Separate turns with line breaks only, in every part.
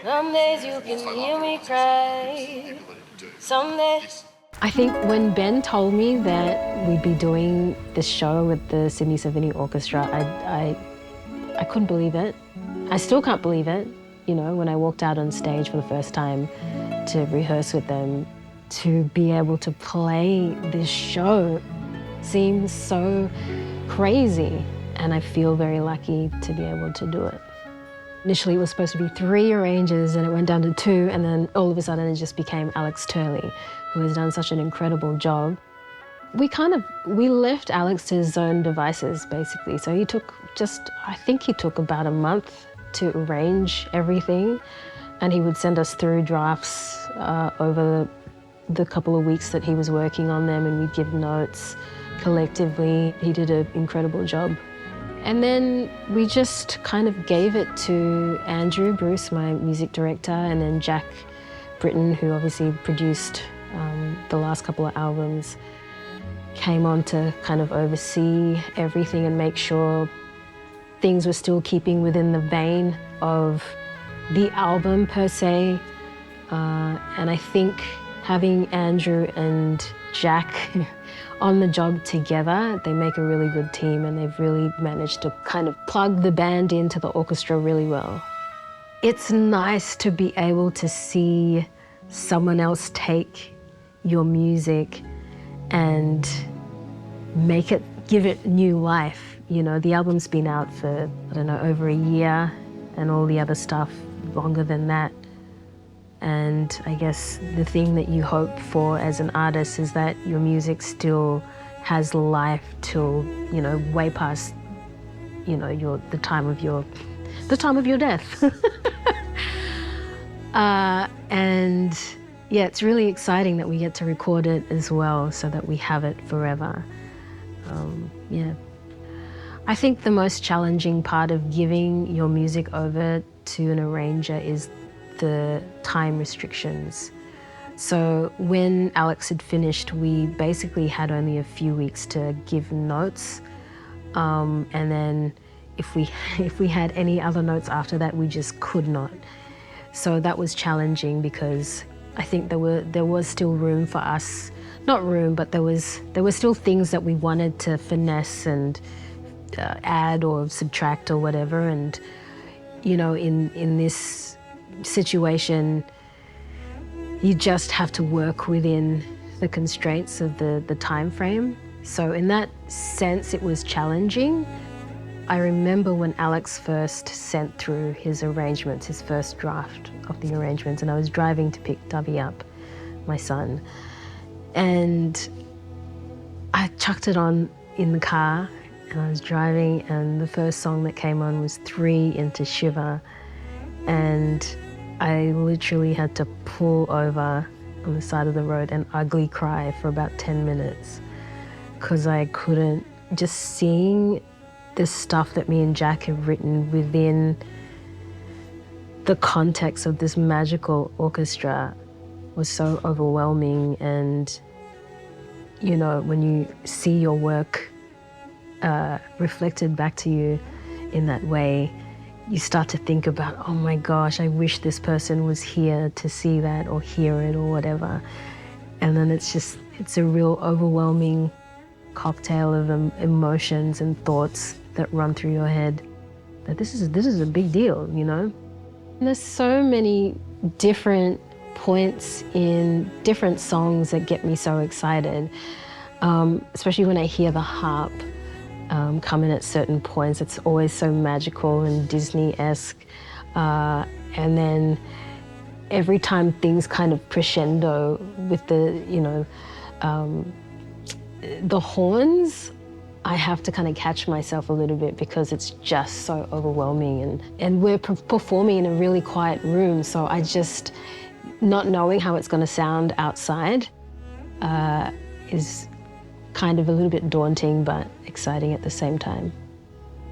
Some days you can hear me cry. Some days. I think when Ben told me that we'd be doing this show with the Sydney Symphony Orchestra, I couldn't believe it. I still can't believe it. You know, when I walked out on stage for the first time to rehearse with them, to be able to play this show seems so crazy. And I feel very lucky to be able to do it. Initially, it was supposed to be 3 arrangers, and it went down to 2, and then all of a sudden it just became Alex Turley, who has done such an incredible job. We left Alex to his own devices, basically. So I think he took about a month to arrange everything, and he would send us through drafts over the couple of weeks that he was working on them, and we'd give notes collectively. He did an incredible job. And then we just kind of gave it to Andrew Bruce, my music director, and then Jack Britten, who obviously produced the last couple of albums, came on to kind of oversee everything and make sure things were still keeping within the vein of the album per se. And I think having Andrew and Jack on the job together, they make a really good team, and they've really managed to kind of plug the band into the orchestra really well. It's nice to be able to see someone else take your music and give it new life. You know, the album's been out for, I don't know, over a year, and all the other stuff longer than that. And I guess the thing that you hope for as an artist is that your music still has life till, you know, way past, you know, the time of your death. And yeah, it's really exciting that we get to record it as well, so that we have it forever. Yeah. I think the most challenging part of giving your music over to an arranger is the time restrictions. So when Alex had finished, we basically had only a few weeks to give notes. And then if we had any other notes after that, we just could not. So that was challenging, because I think there was still room for us, not room, but there were still things that we wanted to finesse and add or subtract or whatever. And, you know, in this situation, you just have to work within the constraints of the time frame. So in that sense, it was challenging. I remember when Alex first sent through his arrangements, his first draft of the arrangements, and I was driving to pick Dovey up, my son, and I chucked it on in the car, and I was driving, and the first song that came on was 3 into Shiver, and I literally had to pull over on the side of the road and ugly cry for about 10 minutes, because I couldn't, just seeing the stuff that me and Jack have written within the context of this magical orchestra was so overwhelming. And, you know, when you see your work reflected back to you in that way, you start to think about, oh my gosh, I wish this person was here to see that or hear it or whatever. And then it's a real overwhelming cocktail of emotions and thoughts that run through your head. That this is a big deal, you know? And there's so many different points in different songs that get me so excited, especially when I hear the harp come in at certain points. It's always so magical and Disney-esque. And then every time things kind of crescendo with the, you know, the horns, I have to kind of catch myself a little bit, because it's just so overwhelming. And we're performing in a really quiet room, so I just, not knowing how it's going to sound outside is kind of a little bit daunting, but exciting at the same time.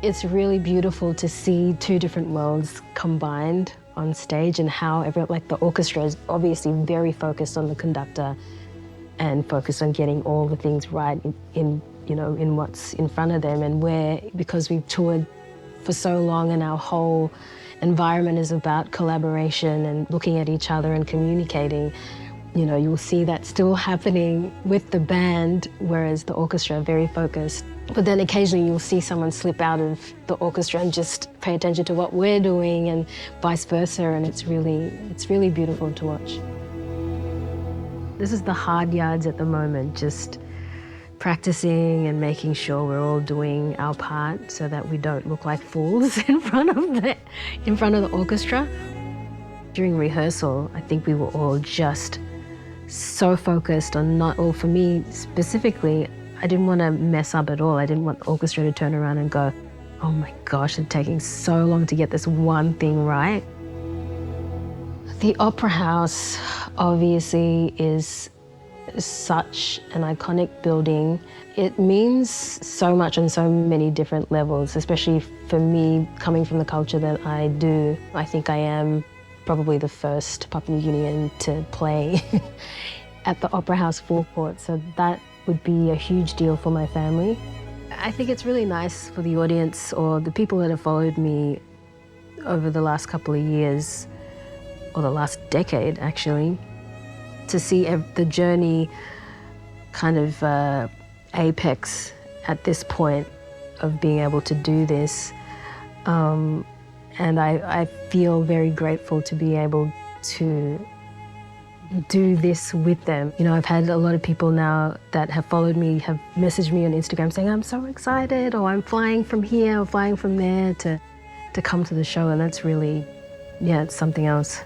It's really beautiful to see 2 different worlds combined on stage, and how the orchestra is obviously very focused on the conductor and focused on getting all the things right in what's in front of them. And because we've toured for so long, and our whole environment is about collaboration and looking at each other and communicating, you know, you'll see that still happening with the band, whereas the orchestra are very focused. But then occasionally you'll see someone slip out of the orchestra and just pay attention to what we're doing and vice versa, and it's really beautiful to watch. This is the hard yards at the moment, just practicing and making sure we're all doing our part so that we don't look like fools in front of the orchestra. During rehearsal, I think we were all just so focused on for me specifically, I didn't want to mess up at all. I didn't want the orchestra to turn around and go, oh my gosh, it's taking so long to get this one thing right. The Opera House obviously is such an iconic building. It means so much on so many different levels, especially for me coming from the culture that I do. I think I am probably the first Papua New Guinean to play at the Opera House forecourt, so that would be a huge deal for my family. I think it's really nice for the audience or the people that have followed me over the last couple of years, or the last decade actually, to see the journey kind of apex at this point of being able to do this. And I feel very grateful to be able to do this with them. You know, I've had a lot of people now that have followed me, have messaged me on Instagram saying, I'm so excited, or I'm flying from here or flying from there to come to the show, and that's really, yeah, it's something else.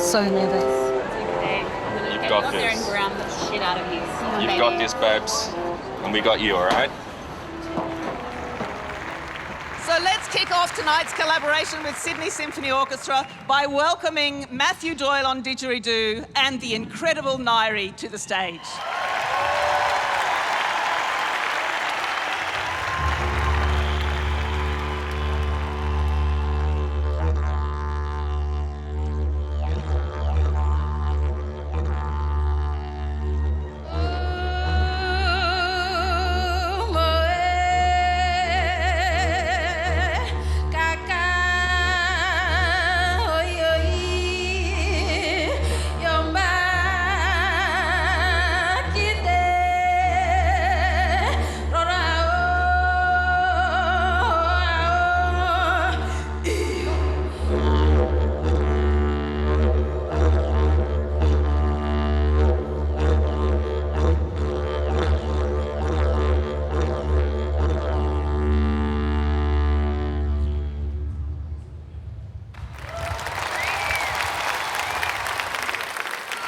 So nervous.
Okay.
You've got this.
And ground the shit out of you.
You've got this, babes. And we got you, all right?
So let's kick off tonight's collaboration with Sydney Symphony Orchestra by welcoming Matthew Doyle on didgeridoo and the incredible Ngaiire to the stage.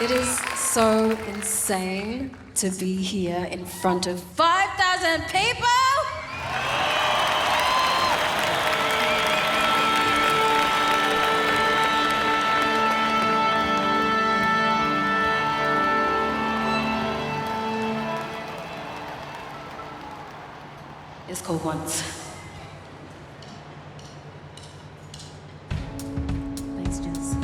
It is so insane to be here in front of 5,000 people. It's called Once. Thanks, Jess.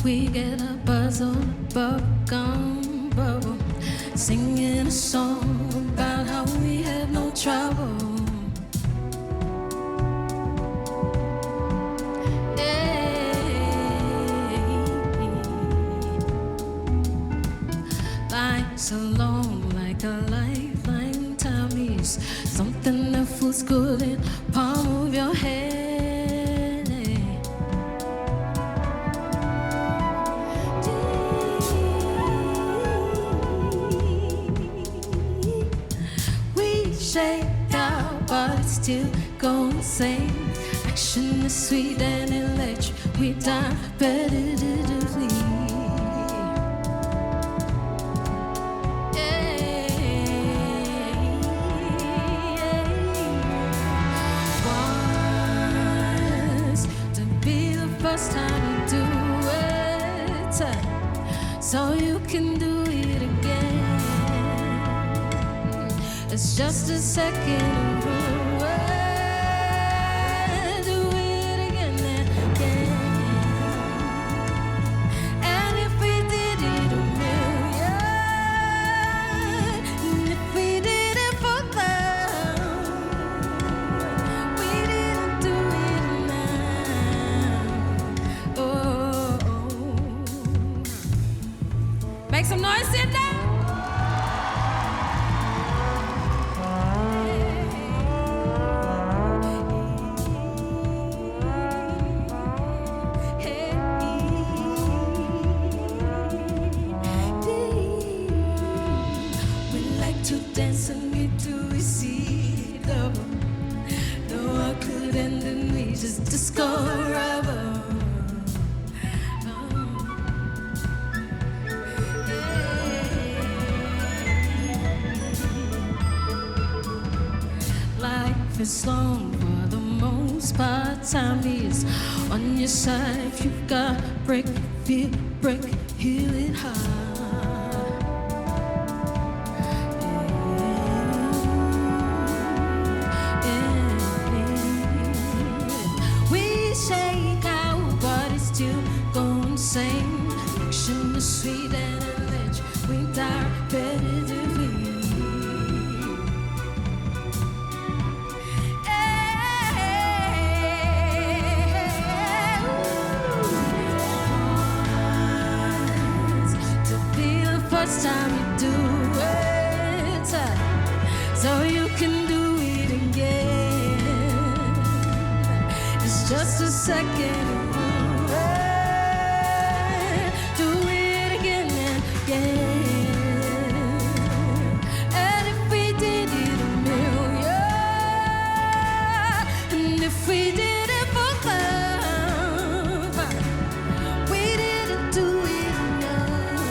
We get a buzz on a bubblegum bubble, singing a song about how we have no trouble. Life's alone like a lifeline, time is something that fools feels good in palm of your hand. We shake out, but it's still going the same. Action is sweet and electric. We die repetitively. Once to be the first time you do it, so you can do it again. It's just a second away. Do it again and again. And if we did it a million, and if we did it for love, we didn't do it now. Oh. Make some noise, Sydney. Dance and we do receive love. No, I couldn't, and we just discover. Life is long for the most part. Time is on your side. If you've got break, feel break, heal it hard. Same action is sweet and electric. We die repetitively. To be the first time you do it, so you can do it again. It's just a second. And if we did it a million, and if we did it for love, we didn't do it enough.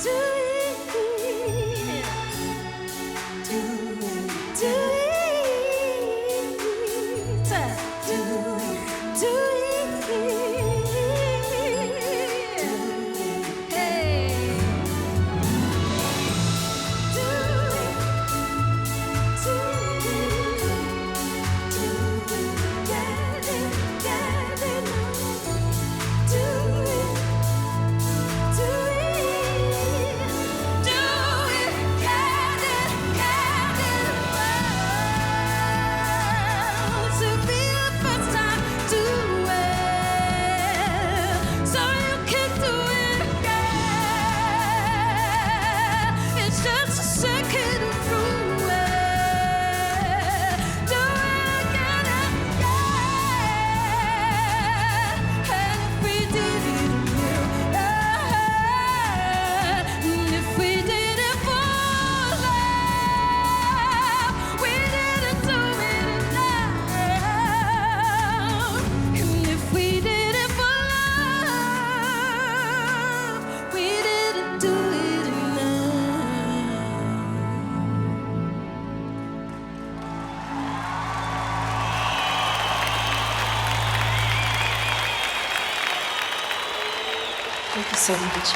Do it, do it, do it.
Thank you so much.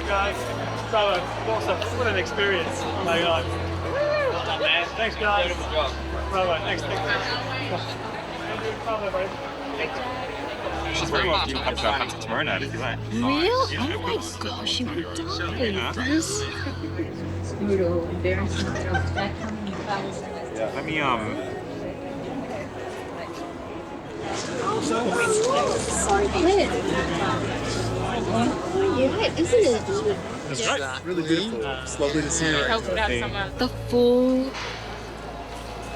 Guys, bravo, awesome. What an experience. Oh my God. Well done, man. Thanks, guys. Beautiful job. Bravo, thanks. Bravo, mate.
She's very well. You can come to our concert tomorrow night if you like.
Real?
Yeah,
Oh
of
my
course.
gosh, you would die.
Yeah.
This brutal, embarrassing.
Let me
Flynn. Right, isn't it?
It's great.
Really beautiful. It's lovely to see her.
The full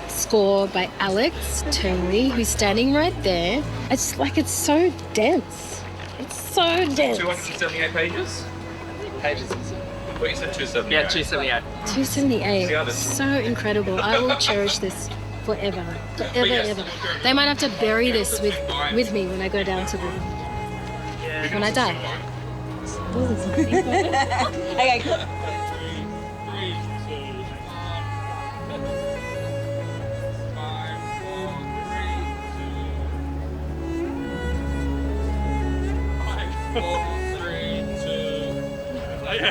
score by Alex Turley, who's standing right there. It's like it's so dense. It's so dense.
278 pages? Pages. What you said 278?
Yeah, 278.
278. So incredible. I will cherish this forever. Forever, ever. They might have to bury this with me when I go down to the... when I die.
Okay, cool.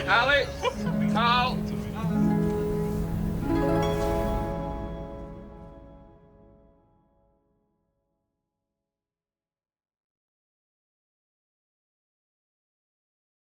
Alex, Carl,